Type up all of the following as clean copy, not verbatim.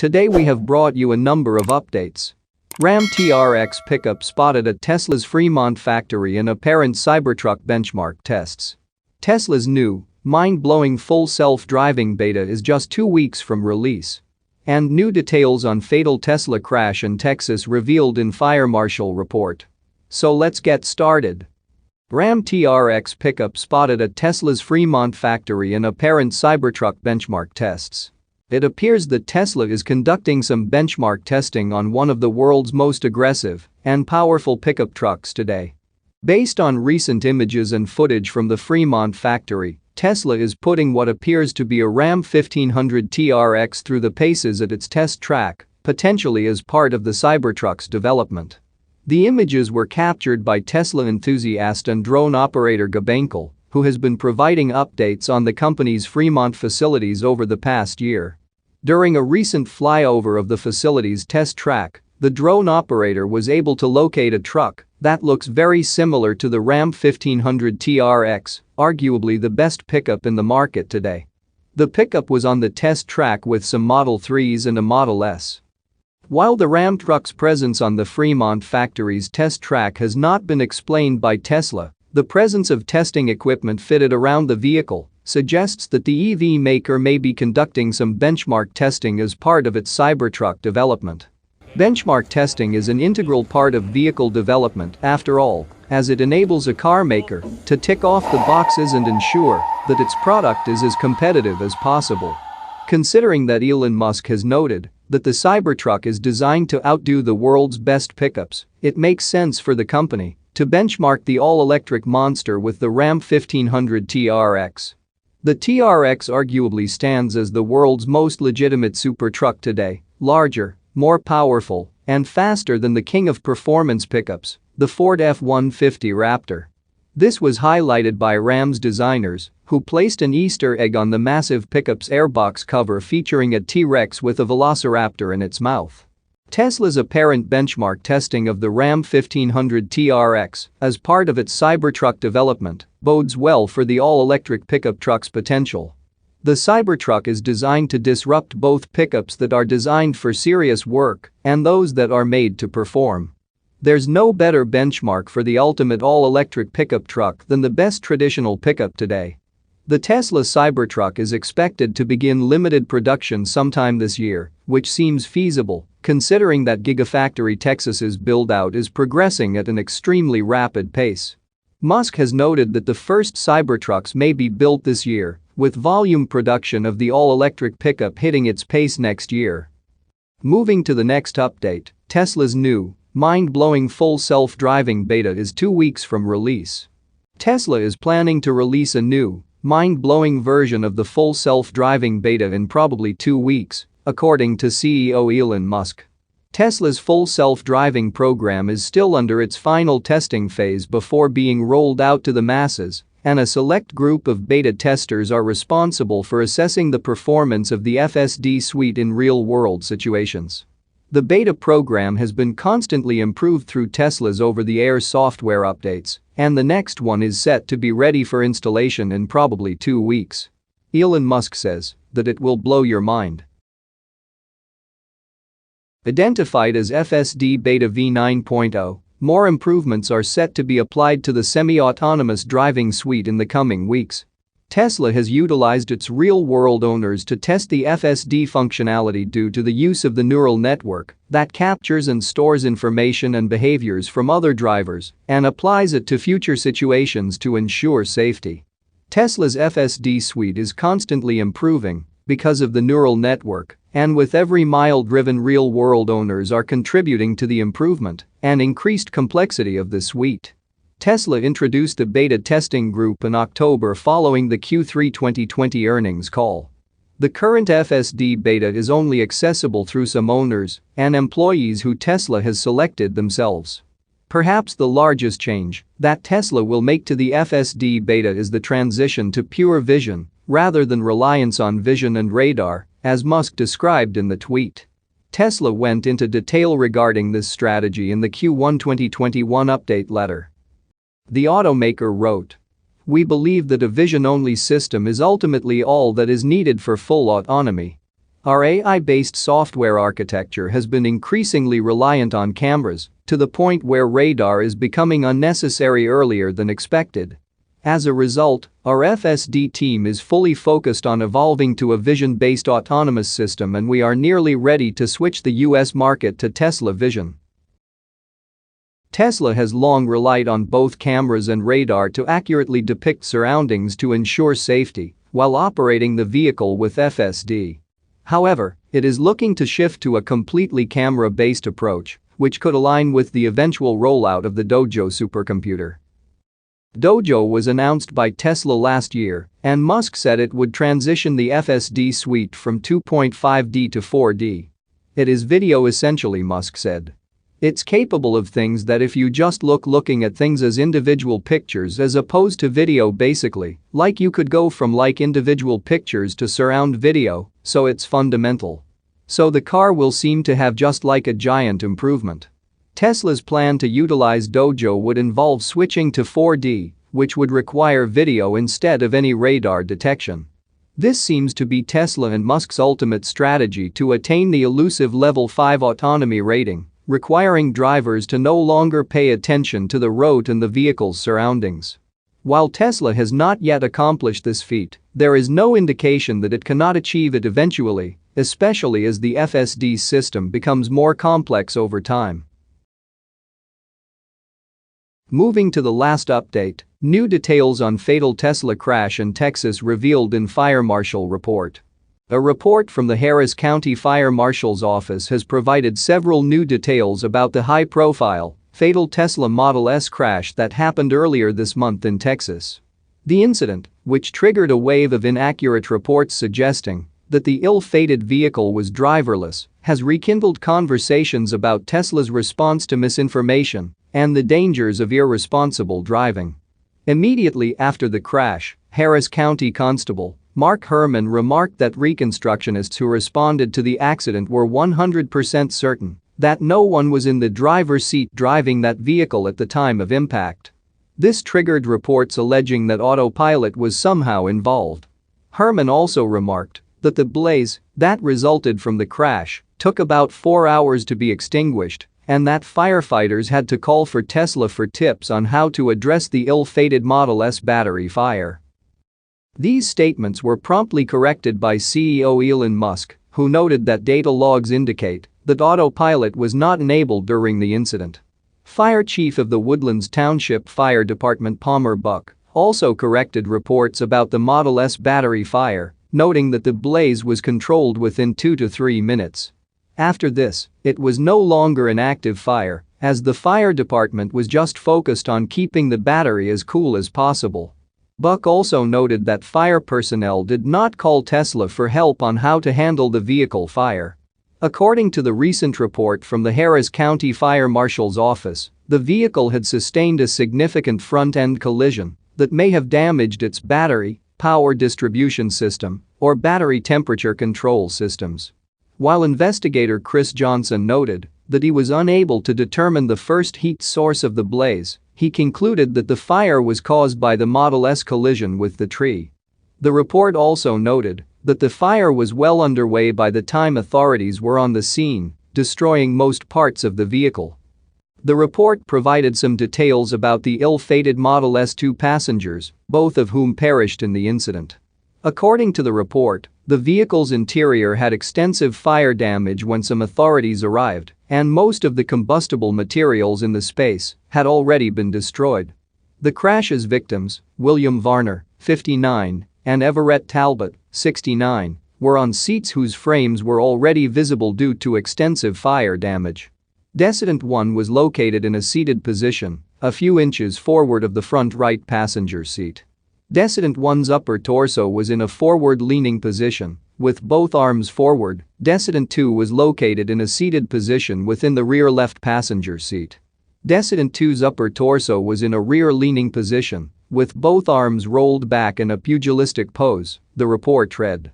Today we have brought you a number of updates. Ram TRX pickup spotted at Tesla's Fremont factory in apparent Cybertruck benchmark tests. Tesla's new, mind-blowing full self-driving beta is just 2 weeks from release. And new details on fatal Tesla crash in Texas revealed in fire marshal report. So let's get started. Ram TRX pickup spotted at Tesla's Fremont factory in apparent Cybertruck benchmark tests. It appears that Tesla is conducting some benchmark testing on one of the world's most aggressive and powerful pickup trucks today. Based on recent images and footage from the Fremont factory, Tesla is putting what appears to be a Ram 1500 TRX through the paces at its test track, potentially as part of the Cybertruck's development. The images were captured by Tesla enthusiast and drone operator Gabenkel, who has been providing updates on the company's Fremont facilities over the past year. During a recent flyover of the facility's test track, the drone operator was able to locate a truck that looks very similar to the Ram 1500 TRX, arguably the best pickup in the market today. The pickup was on the test track with some Model 3s and a Model S. While the Ram truck's presence on the Fremont factory's test track has not been explained by Tesla, the presence of testing equipment fitted around the vehicle suggests that the EV maker may be conducting some benchmark testing as part of its Cybertruck development. Benchmark testing is an integral part of vehicle development, after all, as it enables a car maker to tick off the boxes and ensure that its product is as competitive as possible. Considering that Elon Musk has noted that the Cybertruck is designed to outdo the world's best pickups, it makes sense for the company to benchmark the all-electric monster with the Ram 1500 TRX. The TRX arguably stands as the world's most legitimate super truck today, larger, more powerful, and faster than the king of performance pickups, the Ford F-150 Raptor. This was highlighted by Ram's designers, who placed an Easter egg on the massive pickup's airbox cover featuring a T-Rex with a velociraptor in its mouth. Tesla's apparent benchmark testing of the Ram 1500 TRX as part of its Cybertruck development bodes well for the all-electric pickup truck's potential. The Cybertruck is designed to disrupt both pickups that are designed for serious work and those that are made to perform. There's no better benchmark for the ultimate all-electric pickup truck than the best traditional pickup today. The Tesla Cybertruck is expected to begin limited production sometime this year, which seems feasible, considering that Gigafactory Texas's build-out is progressing at an extremely rapid pace. Musk has noted that the first Cybertrucks may be built this year, with volume production of the all-electric pickup hitting its pace next year. Moving to the next update, Tesla's new, mind-blowing full self-driving beta is 2 weeks from release. Tesla is planning to release a new, mind-blowing version of the full self-driving beta in probably 2 weeks, according to CEO Elon Musk. Tesla's full self-driving program is still under its final testing phase before being rolled out to the masses, and a select group of beta testers are responsible for assessing the performance of the FSD suite in real-world situations. The beta program has been constantly improved through Tesla's over-the-air software updates, and the next one is set to be ready for installation in probably 2 weeks. Elon Musk says that it will blow your mind. Identified as FSD Beta V9.0, more improvements are set to be applied to the semi-autonomous driving suite in the coming weeks. Tesla has utilized its real-world owners to test the FSD functionality due to the use of the neural network that captures and stores information and behaviors from other drivers and applies it to future situations to ensure safety. Tesla's FSD suite is constantly improving because of the neural network, and with every mile driven real-world owners are contributing to the improvement and increased complexity of the suite. Tesla introduced the beta testing group in October following the Q3 2020 earnings call. The current FSD beta is only accessible through some owners and employees who Tesla has selected themselves. Perhaps the largest change that Tesla will make to the FSD beta is the transition to pure vision rather than reliance on vision and radar, as Musk described in the tweet. Tesla went into detail regarding this strategy in the Q1 2021 update letter. The automaker wrote, "We believe that a vision-only system is ultimately all that is needed for full autonomy. Our AI-based software architecture has been increasingly reliant on cameras, to the point where radar is becoming unnecessary earlier than expected. As a result, our FSD team is fully focused on evolving to a vision-based autonomous system, and we are nearly ready to switch the US market to Tesla Vision. Tesla has long relied on both cameras and radar to accurately depict surroundings to ensure safety while operating the vehicle with FSD. However, it is looking to shift to a completely camera-based approach, which could align with the eventual rollout of the Dojo supercomputer. Dojo was announced by Tesla last year, and Musk said it would transition the FSD suite from 2.5D to 4D. It is video essentially, Musk said. It's capable of things that if you just looking at things as individual pictures as opposed to video, basically, like you could go from like individual pictures to surround video, so it's fundamental. So the car will seem to have just like a giant improvement. Tesla's plan to utilize Dojo would involve switching to 4D, which would require video instead of any radar detection. This seems to be Tesla and Musk's ultimate strategy to attain the elusive Level 5 autonomy rating, requiring drivers to no longer pay attention to the road and the vehicle's surroundings. While Tesla has not yet accomplished this feat, there is no indication that it cannot achieve it eventually, especially as the FSD system becomes more complex over time. Moving to the last update, new details on fatal Tesla crash in Texas revealed in Fire Marshal report. A report from the Harris County Fire Marshal's office has provided several new details about the high-profile, fatal Tesla Model S crash that happened earlier this month in Texas. The incident, which triggered a wave of inaccurate reports suggesting that the ill-fated vehicle was driverless, has rekindled conversations about Tesla's response to misinformation and the dangers of irresponsible driving. Immediately after the crash, Harris County Constable Mark Herman remarked that reconstructionists who responded to the accident were 100% certain that no one was in the driver's seat driving that vehicle at the time of impact. This triggered reports alleging that autopilot was somehow involved. Herman also remarked that the blaze that resulted from the crash took about 4 hours to be extinguished, and that firefighters had to call for Tesla for tips on how to address the ill-fated Model S battery fire. These statements were promptly corrected by CEO Elon Musk, who noted that data logs indicate that autopilot was not enabled during the incident. Fire Chief of the Woodlands Township Fire Department Palmer Buck also corrected reports about the Model S battery fire, noting that the blaze was controlled within 2 to 3 minutes. After this, it was no longer an active fire, as the fire department was just focused on keeping the battery as cool as possible. Buck also noted that fire personnel did not call Tesla for help on how to handle the vehicle fire. According to the recent report from the Harris County Fire Marshal's office, the vehicle had sustained a significant front-end collision that may have damaged its battery, power distribution system, or battery temperature control systems. While investigator Chris Johnson noted that he was unable to determine the first heat source of the blaze, he concluded that the fire was caused by the Model S collision with the tree. The report also noted that the fire was well underway by the time authorities were on the scene, destroying most parts of the vehicle. The report provided some details about the ill-fated Model S2 passengers, both of whom perished in the incident. According to the report, the vehicle's interior had extensive fire damage when some authorities arrived, and most of the combustible materials in the space had already been destroyed. The crash's victims, William Varner, 59, and Everett Talbot, 69, were on seats whose frames were already visible due to extensive fire damage. Decedent 1 was located in a seated position, a few inches forward of the front right passenger seat. Decedent 1's upper torso was in a forward-leaning position, with both arms forward. Decedent 2 was located in a seated position within the rear left passenger seat. Decedent 2's upper torso was in a rear-leaning position, with both arms rolled back in a pugilistic pose, the report read.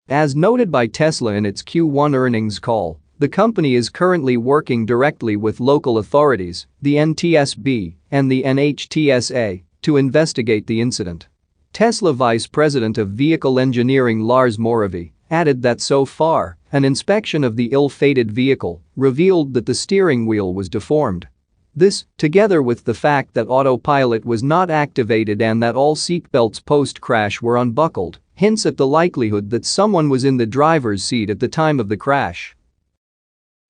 As noted by Tesla in its Q1 earnings call, the company is currently working directly with local authorities, the NTSB and the NHTSA, to investigate the incident. Tesla Vice President of Vehicle Engineering Lars Moravy added that so far, an inspection of the ill-fated vehicle revealed that the steering wheel was deformed. This, together with the fact that autopilot was not activated and that all seatbelts post-crash were unbuckled, hints at the likelihood that someone was in the driver's seat at the time of the crash.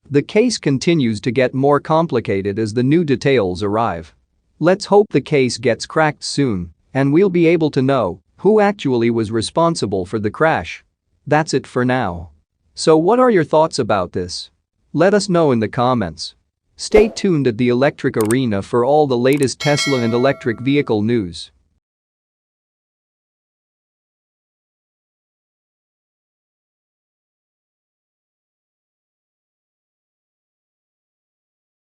The case continues to get more complicated as the new details arrive. Let's hope the case gets cracked soon, and we'll be able to know who actually was responsible for the crash. That's it for now. So what are your thoughts about this? Let us know in the comments. Stay tuned at the Electric Arena for all the latest Tesla and electric vehicle news.